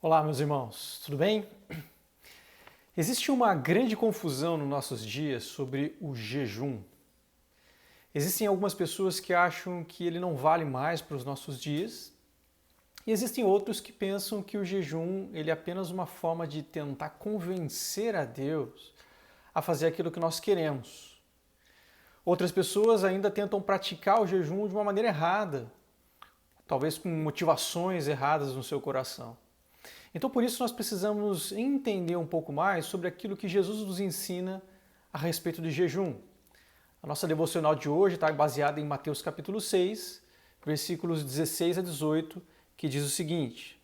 Olá, meus irmãos, tudo bem? Existe uma grande confusão nos nossos dias sobre o jejum. Existem algumas pessoas que acham que ele não vale mais para os nossos dias, e existem outros que pensam que o jejum ele é apenas uma forma de tentar convencer a Deus a fazer aquilo que nós queremos. Outras pessoas ainda tentam praticar o jejum de uma maneira errada, talvez com motivações erradas no seu coração. Então, por isso, nós precisamos entender um pouco mais sobre aquilo que Jesus nos ensina a respeito de jejum. A nossa devocional de hoje está baseada em Mateus capítulo 6, versículos 16 a 18, que diz o seguinte: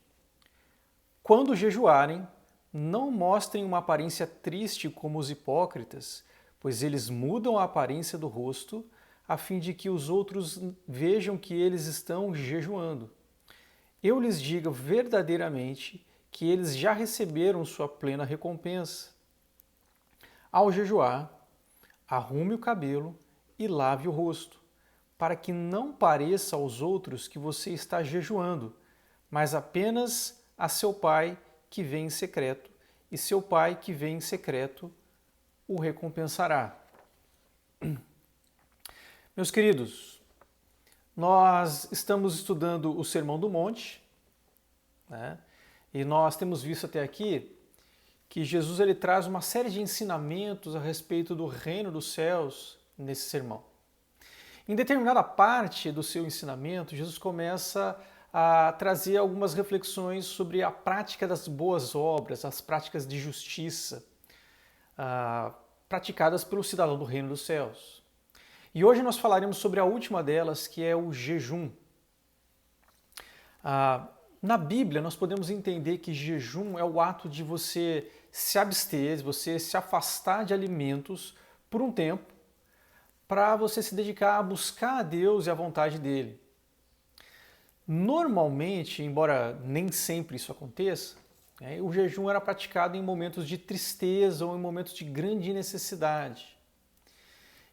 Quando jejuarem, não mostrem uma aparência triste como os hipócritas, pois eles mudam a aparência do rosto, a fim de que os outros vejam que eles estão jejuando. Eu lhes digo verdadeiramente que eles já receberam sua plena recompensa. Ao jejuar, arrume o cabelo e lave o rosto, para que não pareça aos outros que você está jejuando, mas apenas a seu pai que vem em secreto, e seu pai que vem em secreto o recompensará. Meus queridos, nós estamos estudando o Sermão do Monte, né? E nós temos visto até aqui que Jesus ele traz uma série de ensinamentos a respeito do reino dos céus nesse sermão. Em determinada parte do seu ensinamento, Jesus começa a trazer algumas reflexões sobre a prática das boas obras, as práticas de justiça praticadas pelo cidadão do reino dos céus. E hoje nós falaremos sobre a última delas, que é o jejum. Na Bíblia, nós podemos entender que jejum é o ato de você se abster, você se afastar de alimentos por um tempo, para você se dedicar a buscar a Deus e a vontade dele. Normalmente, embora nem sempre isso aconteça, o jejum era praticado em momentos de tristeza ou em momentos de grande necessidade.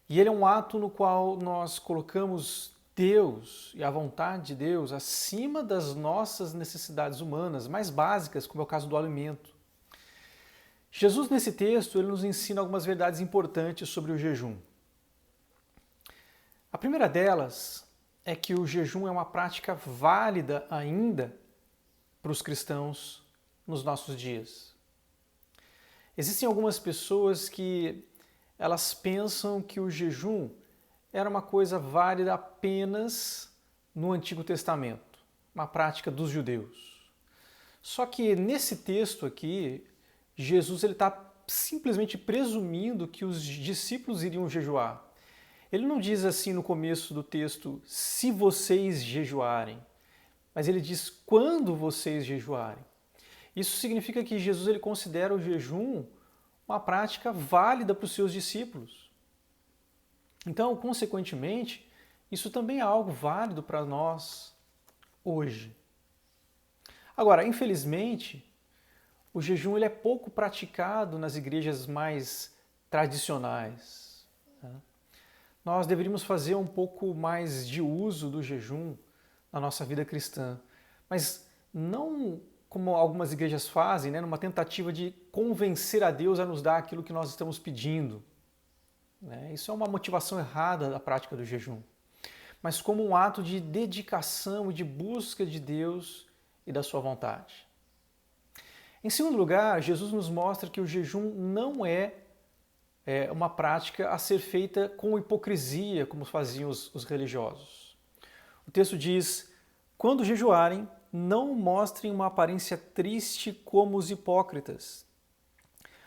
E ele é um ato no qual nós colocamos Deus e a vontade de Deus acima das nossas necessidades humanas mais básicas, como é o caso do alimento. Jesus, nesse texto, ele nos ensina algumas verdades importantes sobre o jejum. A primeira delas é que o jejum é uma prática válida ainda para os cristãos nos nossos dias. Existem algumas pessoas que elas pensam que o jejum era uma coisa válida apenas no Antigo Testamento, uma prática dos judeus. Só que nesse texto aqui, Jesus está simplesmente presumindo que os discípulos iriam jejuar. Ele não diz assim no começo do texto, se vocês jejuarem, mas ele diz quando vocês jejuarem. Isso significa que Jesus ele considera o jejum uma prática válida para os seus discípulos. Então, consequentemente, isso também é algo válido para nós hoje. Agora, infelizmente, o jejum ele é pouco praticado nas igrejas mais tradicionais. Nós deveríamos fazer um pouco mais de uso do jejum na nossa vida cristã, mas não como algumas igrejas fazem, numa tentativa de convencer a Deus a nos dar aquilo que nós estamos pedindo. Isso é uma motivação errada da prática do jejum, mas como um ato de dedicação e de busca de Deus e da sua vontade. Em segundo lugar, Jesus nos mostra que o jejum não é uma prática a ser feita com hipocrisia, como faziam os religiosos. O texto diz, quando jejuarem, não mostrem uma aparência triste como os hipócritas,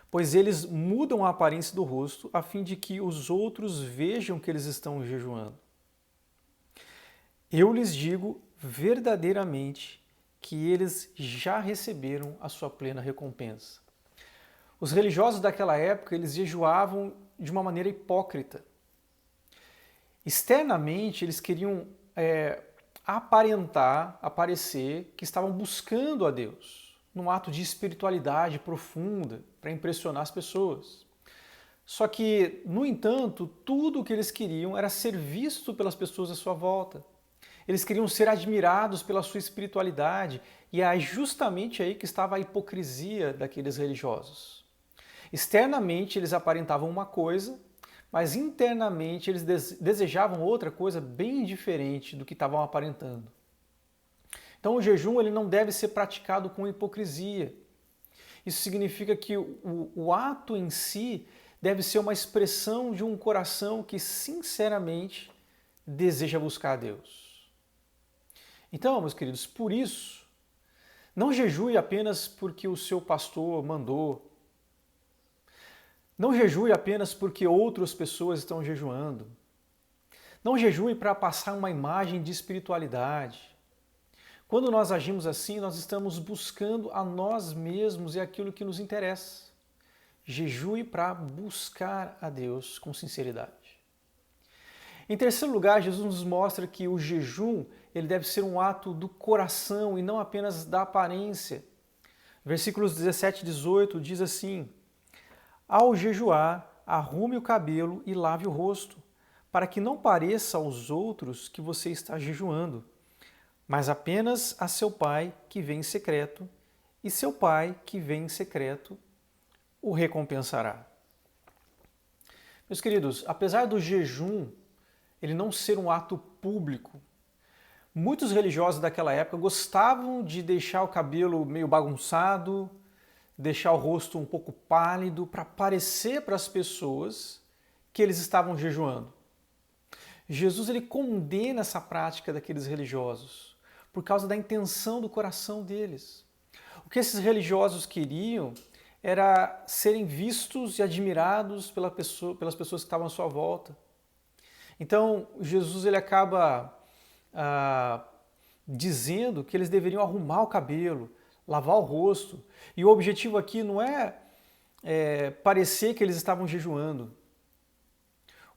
pois eles mudam a aparência do rosto a fim de que os outros vejam que eles estão jejuando. Eu lhes digo verdadeiramente que eles já receberam a sua plena recompensa. Os religiosos daquela época, eles jejuavam de uma maneira hipócrita. Externamente, eles queriam aparecer que estavam buscando a Deus, num ato de espiritualidade profunda, para impressionar as pessoas. Só que, no entanto, tudo o que eles queriam era ser visto pelas pessoas à sua volta. Eles queriam ser admirados pela sua espiritualidade e é justamente aí que estava a hipocrisia daqueles religiosos. Externamente eles aparentavam uma coisa, mas internamente eles desejavam outra coisa bem diferente do que estavam aparentando. Então o jejum ele não deve ser praticado com hipocrisia. Isso significa que o ato em si deve ser uma expressão de um coração que sinceramente deseja buscar a Deus. Então, meus queridos, por isso, não jejue apenas porque o seu pastor mandou. Não jejue apenas porque outras pessoas estão jejuando. Não jejue para passar uma imagem de espiritualidade. Quando nós agimos assim, nós estamos buscando a nós mesmos e aquilo que nos interessa. Jejue para buscar a Deus com sinceridade. Em terceiro lugar, Jesus nos mostra que o jejum ele deve ser um ato do coração e não apenas da aparência. Versículos 17 e 18 diz assim: ao jejuar, arrume o cabelo e lave o rosto, para que não pareça aos outros que você está jejuando, mas apenas a seu pai que vem em secreto, e seu pai que vem em secreto o recompensará. Meus queridos, apesar do jejum ele não ser um ato público, muitos religiosos daquela época gostavam de deixar o cabelo meio bagunçado, deixar o rosto um pouco pálido para parecer para as pessoas que eles estavam jejuando. Jesus ele condena essa prática daqueles religiosos por causa da intenção do coração deles. O que esses religiosos queriam era serem vistos e admirados pelas pessoas que estavam à sua volta. Então, Jesus ele acaba dizendo que eles deveriam arrumar o cabelo, lavar o rosto. E o objetivo aqui não é parecer que eles estavam jejuando.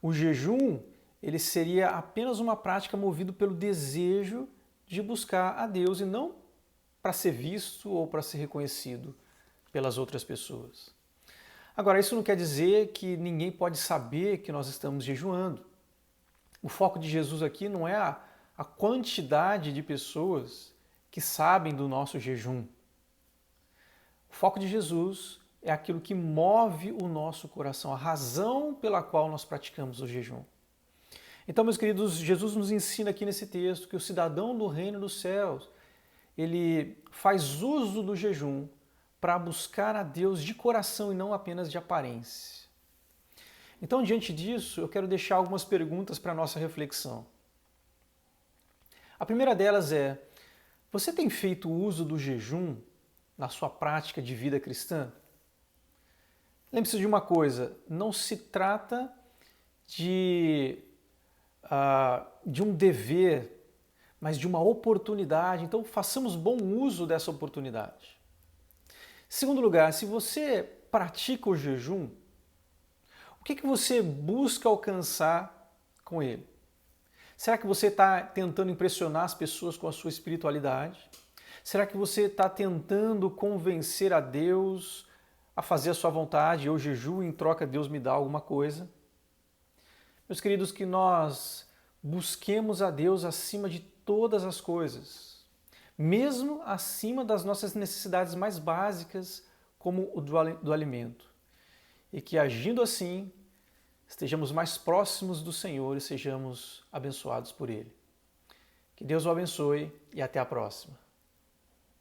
O jejum ele seria apenas uma prática movida pelo desejo de buscar a Deus e não para ser visto ou para ser reconhecido pelas outras pessoas. Agora, isso não quer dizer que ninguém pode saber que nós estamos jejuando. O foco de Jesus aqui não é a quantidade de pessoas que sabem do nosso jejum. O foco de Jesus é aquilo que move o nosso coração, a razão pela qual nós praticamos o jejum. Então, meus queridos, Jesus nos ensina aqui nesse texto que o cidadão do reino dos céus, ele faz uso do jejum para buscar a Deus de coração e não apenas de aparência. Então, diante disso, eu quero deixar algumas perguntas para a nossa reflexão. A primeira delas é: você tem feito uso do jejum na sua prática de vida cristã? Lembre-se de uma coisa, não se trata de um dever, mas de uma oportunidade. Então, façamos bom uso dessa oportunidade. Segundo lugar, se você pratica o jejum, o que você busca alcançar com ele? Será que você está tentando impressionar as pessoas com a sua espiritualidade? Será que você está tentando convencer a Deus a fazer a sua vontade? Eu jejuo e em troca Deus me dá alguma coisa? Meus queridos, que nós busquemos a Deus acima de todas as coisas, mesmo acima das nossas necessidades mais básicas, como o do alimento. E que agindo assim, estejamos mais próximos do Senhor e sejamos abençoados por Ele. Que Deus o abençoe e até a próxima.